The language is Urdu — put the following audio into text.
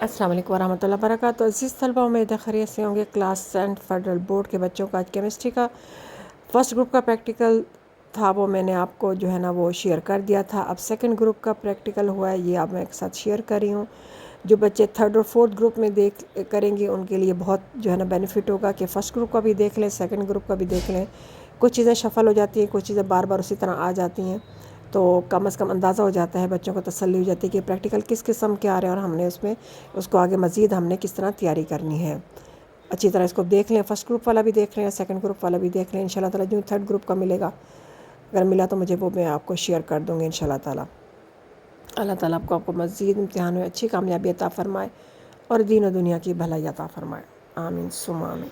السلام علیکم ورحمۃ اللہ وبرکاتہ۔ عزیز طلبہ، امید ہے خیریت سے ہوں گے۔ کلاس 10 فیڈرل بورڈ کے بچوں کا آج کیمسٹری کا فرسٹ گروپ کا پریکٹیکل تھا، وہ میں نے آپ کو جو ہے نا وہ شیئر کر دیا تھا۔ اب سیکنڈ گروپ کا پریکٹیکل ہوا ہے، یہ آپ میں ایک ساتھ شیئر کر رہی ہوں۔ جو بچے تھرڈ اور فورتھ گروپ میں کریں گے ان کے لیے بہت جو ہے نا بینیفٹ ہوگا کہ فرسٹ گروپ کا بھی دیکھ لیں، سیکنڈ گروپ کا بھی دیکھ لیں۔ کچھ چیزیں شفل ہو جاتی ہیں، کچھ چیزیں بار بار اسی طرح آ جاتی ہیں، تو کم از کم اندازہ ہو جاتا ہے، بچوں کو تسلی ہو جاتی ہے کہ پریکٹیکل کس قسم کے آ رہے ہیں اور ہم نے اس کو آگے مزید ہم نے کس طرح تیاری کرنی ہے۔ اچھی طرح اس کو دیکھ لیں، فرسٹ گروپ والا بھی دیکھ لیں، سیکنڈ گروپ والا بھی دیکھ لیں۔ انشاءاللہ تعالیٰ جو تھرڈ گروپ کا ملے گا، اگر ملا تو مجھے وہ میں آپ کو شیئر کر دوں گی انشاءاللہ تعالیٰ۔ اللہ تعالیٰ آپ کو مزید امتحان میں اچھی کامیابی عطا فرمائے اور دین و دنیا کی بھلائی عطا فرمائے، آمین ثم آمین۔